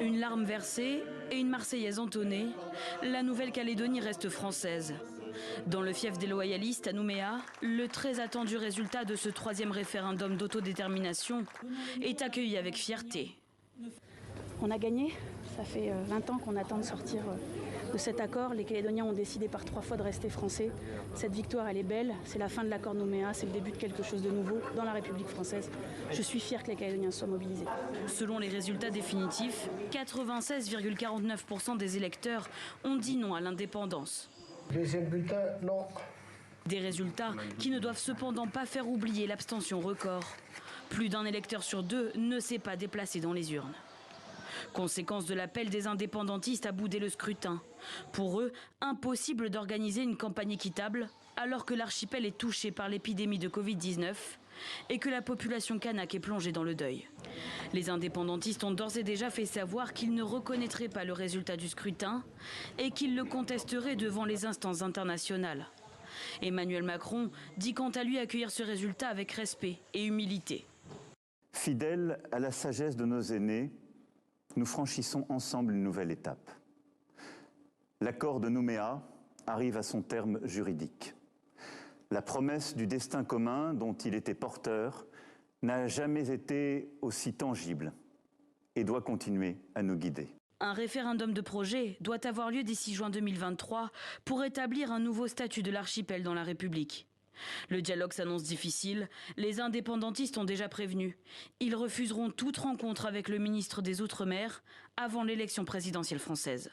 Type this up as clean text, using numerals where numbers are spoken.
Une larme versée et une Marseillaise entonnée, la Nouvelle-Calédonie reste française. Dans le fief des loyalistes à Nouméa, le très attendu résultat de ce 3e référendum d'autodétermination est accueilli avec fierté. On a gagné, ça fait 20 ans qu'on attend de sortir de cet accord. Les Calédoniens ont décidé par 3 fois de rester français. Cette victoire, elle est belle, c'est la fin de l'accord Nouméa, c'est le début de quelque chose de nouveau dans la République française. Je suis fière que les Calédoniens soient mobilisés. Selon les résultats définitifs, 96,49% des électeurs ont dit non à l'indépendance. Deuxième bulletin, non. Des résultats qui ne doivent cependant pas faire oublier l'abstention record. Plus d'un électeur sur 2 ne s'est pas déplacé dans les urnes. Conséquence de l'appel des indépendantistes à bouder le scrutin. Pour eux, impossible d'organiser une campagne équitable alors que l'archipel est touché par l'épidémie de Covid-19 et que la population kanak est plongée dans le deuil. Les indépendantistes ont d'ores et déjà fait savoir qu'ils ne reconnaîtraient pas le résultat du scrutin et qu'ils le contesteraient devant les instances internationales. Emmanuel Macron dit quant à lui accueillir ce résultat avec respect et humilité. Fidèles à la sagesse de nos aînés, nous franchissons ensemble une nouvelle étape. L'accord de Nouméa arrive à son terme juridique. La promesse du destin commun dont il était porteur n'a jamais été aussi tangible et doit continuer à nous guider. Un référendum de projet doit avoir lieu d'ici juin 2023 pour établir un nouveau statut de l'archipel dans la République. Le dialogue s'annonce difficile, les indépendantistes ont déjà prévenu. Ils refuseront toute rencontre avec le ministre des Outre-mer avant l'élection présidentielle française.